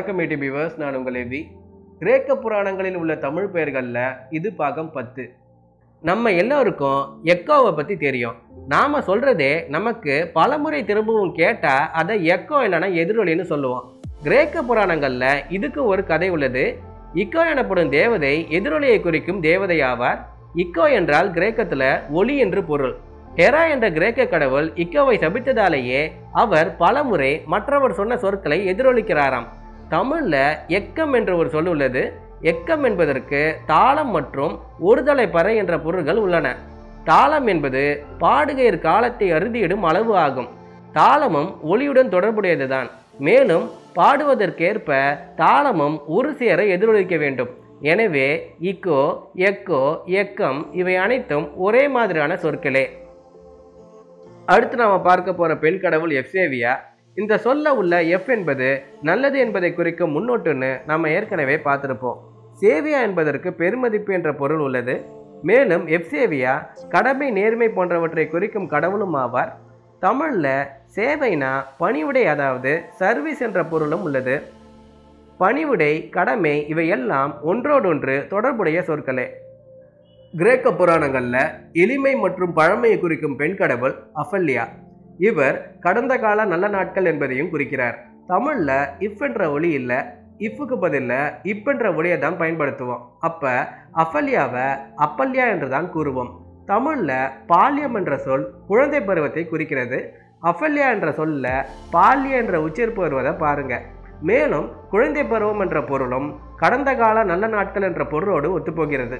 வணக்கம் YouTube viewers, நான் உங்கள் எவி. கிரேக்க புராணங்களில் உள்ள தமிழ் பெயர்களில் இது பாகம் 10. நம்ம எல்லோருக்கும் எக்கோவை பற்றி தெரியும். நாம் சொல்கிறதே நமக்கு பலமுறை திரும்பவும் கேட்டால் அதை எக்கோ இல்லைனா எதிரொலின்னு சொல்லுவோம். கிரேக்க புராணங்களில் இதுக்கு ஒரு கதை உள்ளது. இக்கோ எனப்படும் தேவதை எதிரொலியை குறிக்கும் தேவதை ஆவார். இக்கோ என்றால் கிரேக்கத்தில் ஒளி என்று பொருள். ஹெரா என்ற கிரேக்க கடவுள் இக்கோவை சபித்ததாலேயே அவர் பலமுறை மற்றவர் சொன்ன சொற்களை எதிரொலிக்கிறாராம். தமிழில் எக்கம் என்ற ஒரு சொல் உள்ளது. எக்கம் என்பதற்கு தாளம் மற்றும் ஒருதலை பறை என்ற பொருள்கள் உள்ளன. தாளம் என்பது பாடுகையர் காலத்தை அறுதியிடும் அளவு ஆகும். தாளமும் ஒளியுடன் தொடர்புடையதுதான். மேலும் பாடுவதற்கேற்ப தாளமும் ஒரு சேர எதிரொலிக்க வேண்டும். எனவே இக்கோ, எக்கோ, எக்கம் இவை அனைத்தும் ஒரே மாதிரியான சொற்களே. அடுத்து நாம் பார்க்க போகிற பெண் கடவுள் எஃப்சேவியா. இந்த சொல்ல உள்ள எஃப் என்பது நல்லது என்பதை குறிக்கும் முன்னோட்டுன்னு நம்ம ஏற்கனவே பார்த்துருப்போம். சேவியா என்பதற்கு பெருமதிப்பு என்ற பொருள் உள்ளது. மேலும் எஃப்சேவியா கடமை, நேர்மை போன்றவற்றை குறிக்கும் கடவுளும் ஆவார். தமிழில் சேவைனா பணிவுடை, அதாவது சர்வீஸ் என்ற பொருளும் உள்ளது. பணிவுடை, கடமை இவையெல்லாம் ஒன்றோடொன்று தொடர்புடைய சொற்களே. கிரேக்க புராணங்களில் எளிமை மற்றும் பழமையை குறிக்கும் பெண் கடவுள் அஃபல்யா. இவர் கடந்த கால நல்ல நாட்கள் என்பதையும் குறிக்கிறார். தமிழில் இஃப் என்ற ஒளி இல்லை, இஃப்க்கு பதிலில் இப் என்ற ஒளியை தான் பயன்படுத்துவோம். அப்போ அஃபல்யாவை அப்பல்யா என்று தான் கூறுவோம். தமிழில் பால்யம் என்ற சொல் குழந்தை பருவத்தை குறிக்கிறது. அஃபல்யா என்ற சொல்ல பால்ய என்ற உச்சரிப்பு வருவதை பாருங்க. மேலும் குழந்தை பருவம் என்ற பொருளும் கடந்த கால நல்ல நாட்கள் என்ற பொருளோடு ஒத்துப்போகிறது.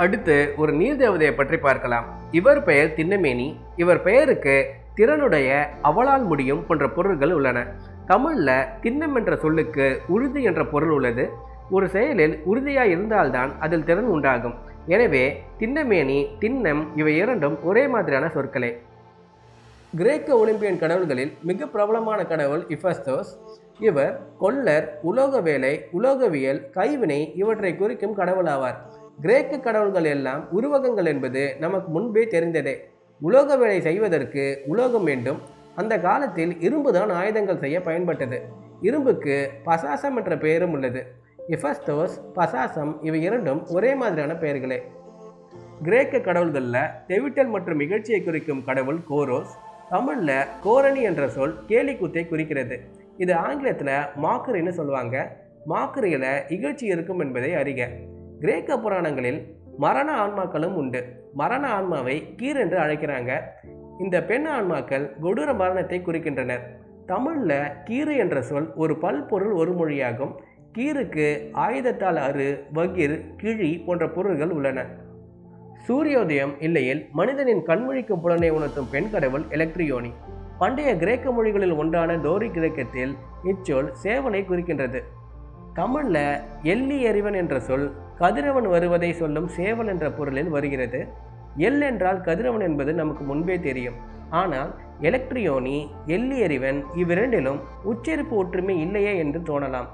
அடுத்து ஒரு நீர் தேவதையை பற்றி பார்க்கலாம். இவர் பெயர் திண்ணமேனி. இவர் பெயருக்கு திறனுடைய, அவளால் முடியும் போன்ற பொருள்கள் உள்ளன. தமிழில் திண்ணம் என்ற சொல்லுக்கு உறுதி என்ற பொருள் உள்ளது. ஒரு செயலில் உறுதியாக இருந்தால்தான் அதில் திறன் உண்டாகும். எனவே திண்ணமேனி, திண்ணம் இவை இரண்டும் ஒரே மாதிரியான சொற்களே. கிரேக்க ஒலிம்பியன் கடவுள்களில் மிக பிரபலமான கடவுள் ஹெஃபாஸ்டஸ். இவர் கொல்லர், உலோக வேலை, உலோகவியல், கைவினை இவற்றை குறிக்கும் கடவுள் ஆவார். கிரேக்க கடவுள்கள் எல்லாம் உருவகங்கள் என்பது நமக்கு முன்பே தெரிந்ததே. உலோக வேலை செய்வதற்கு உலோகம் வேண்டும். அந்த காலத்தில் இரும்பு தான் ஆயுதங்கள் செய்ய பயன்பட்டது. இரும்புக்கு பசாசம் என்ற பெயரும் உள்ளது. ஹெஃபாஸ்டஸ், பசாசம் இவை இரண்டும் ஒரே மாதிரியான பெயர்களே. கிரேக்க கடவுள்களில் தெவிட்டல் மற்றும் இகழ்ச்சியை குறிக்கும் கடவுள் கோரோஸ். தமிழில் கோரணி என்ற சொல் கேலிக்கூத்தை குறிக்கிறது. இது ஆங்கிலத்தில் மாக்கரின்னு சொல்லுவாங்க. மாக்கரியில் இகழ்ச்சி இருக்கும் என்பதை அறிக. கிரேக்க புராணங்களில் மரண ஆன்மாக்களும் உண்டு. மரண ஆன்மாவை கீர் என்று அழைக்கிறாங்க. இந்த பெண் ஆன்மாக்கள் கொடூர மரணத்தை குறிக்கின்றனர். தமிழில் கீறு என்ற சொல் ஒரு பல்பொருள் ஒரு மொழியாகும். கீருக்கு ஆயுதத்தால் அறு, வகிர், கிழி போன்ற பொருள்கள் உள்ளன. சூரியோதயம் இல்லையில் மனிதனின் கண்மொழிக்கும் புலனை உணர்த்தும் பெண் கடவுள் எலக்ட்ரியோனி. பண்டைய கிரேக்க மொழிகளில் ஒன்றான டோரி கிரேக்கத்தில் இச்சொல் சேவலை குறிக்கின்றது. தமிழில் எள்ளி எறிவன் என்ற சொல் கதிரவன் வருவதை சொல்லும் சேவல் என்ற பொருளில் வருகிறது. எல் என்றால் கதிரவன் என்பது நமக்கு முன்பே தெரியும். ஆனால் எலக்ட்ரியோனி, எள்ளி எறிவன் இவ்விரண்டிலும் உச்சரிப்பு ஒற்றுமை இல்லையே என்று தோணலாம்.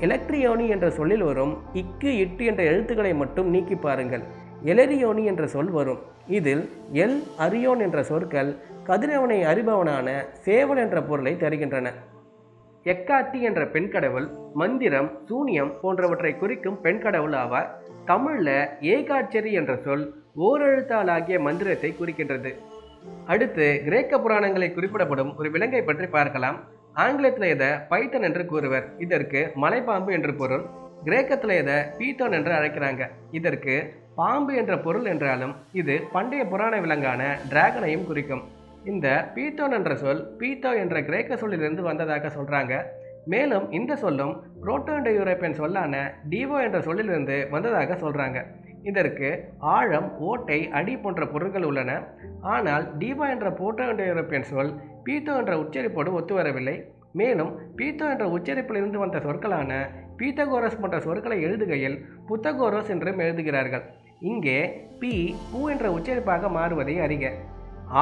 எலக்ட்ரியோனி என்ற சொல்லில் வரும் இக்கு, இட்டு என்ற எழுத்துக்களை மட்டும் நீக்கி பாருங்கள். எலரியோனி என்ற சொல் வரும். இதில் எல், அரியோன் என்ற சொற்கள் கதிரவனை அறிபவனான சேவல் என்ற பொருளை தருகின்றன. ஹெக்காட்டி என்ற பெண் கடவுள் மந்திரம், சூனியம் போன்றவற்றை குறிக்கும் பெண் கடவுள் ஆவார். தமிழில் ஏகாட்சரி என்ற சொல் ஓரெழுத்தால் ஆகிய மந்திரத்தை குறிக்கின்றது. அடுத்து கிரேக்க புராணங்களை குறிப்பிடப்படும் ஒரு விலங்கை பற்றி பார்க்கலாம். ஆங்கிலத்தில் இதை பைத்தன் என்று கூறுவர். இதற்கு மலைப்பாம்பு என்று பொருள். கிரேக்கத்தில் இதை பீத்தோன் என்று அழைக்கிறாங்க. இதற்கு பாம்பு என்ற பொருள் என்றாலும் இது பண்டைய புராண விலங்கான டிராகனையும் குறிக்கும். இந்த பீத்தோன் என்ற சொல் பீத்தோ என்ற கிரேக்க சொல்லிலிருந்து வந்ததாக சொல்கிறாங்க. மேலும் இந்த சொல்லும் புரோட்டோ இண்டோ யூரோப்பியன் சொல்லான டிவோ என்ற சொல்லிலிருந்து வந்ததாக சொல்கிறாங்க. இதற்கு ஆழம், ஓட்டை, அடி போன்ற பொருட்கள் உள்ளன. ஆனால் டிவோ என்ற புரோட்டோ இண்டோ யூரோப்பியன் சொல் பீத்தோ என்ற உச்சரிப்போடு ஒத்து வரவில்லை. மேலும் பீத்தோ என்ற உச்சரிப்பிலிருந்து வந்த சொற்களான பீத்தகோரஸ் போன்ற சொற்களை எழுதுகையில் புத்தகோரோஸ் என்றும் எழுதுகிறார்கள். இங்கே பி, பூ என்ற உச்சரிப்பாக மாறுவதை அறிக.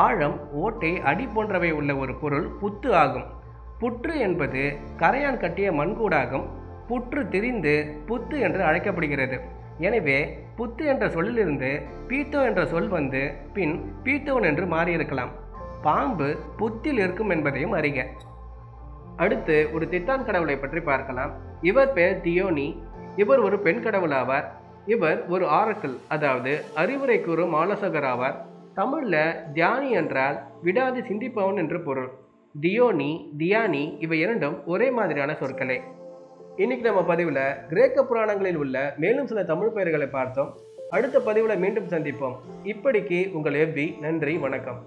ஆழம், ஓட்டை, அடி போன்றவை உள்ள ஒரு பொருள் புத்து ஆகும். புற்று என்பது கரையான் கட்டிய மண்கூடாகும். புற்று திரிந்து புத்து என்று அழைக்கப்படுகிறது. எனவே புத்து என்ற சொல்லிலிருந்து பீத்தோ என்ற சொல் வந்து பின் பீத்தோன் என்று மாறியிருக்கலாம். பாம்பு புத்தில் இருக்கும் என்பதையும் அறிக. அடுத்து ஒரு திட்டான் கடவுளை பற்றி பார்க்கலாம். இவர் பெயர் தியோனி. இவர் ஒரு பெண் கடவுள் ஆவார். இவர் ஒரு ஆரக்கிள், அதாவது அறிவுரை கூறும் ஆலோசகர் ஆவார். தமிழ்ல தியானி என்றால் விடாது சிந்திப்பவன் என்று பொருள். தியோனி, தியானி இவை இரண்டும் ஒரே மாதிரியான சொற்களே. இன்னைக்கு நம்ம பதிவுல கிரேக்க புராணங்களில் உள்ள மேலும் சில தமிழ் பெயர்களை பார்த்தோம். அடுத்த பதிவுல மீண்டும் சந்திப்போம். இப்படிக்கு உங்கள் எவ்வி. நன்றி, வணக்கம்.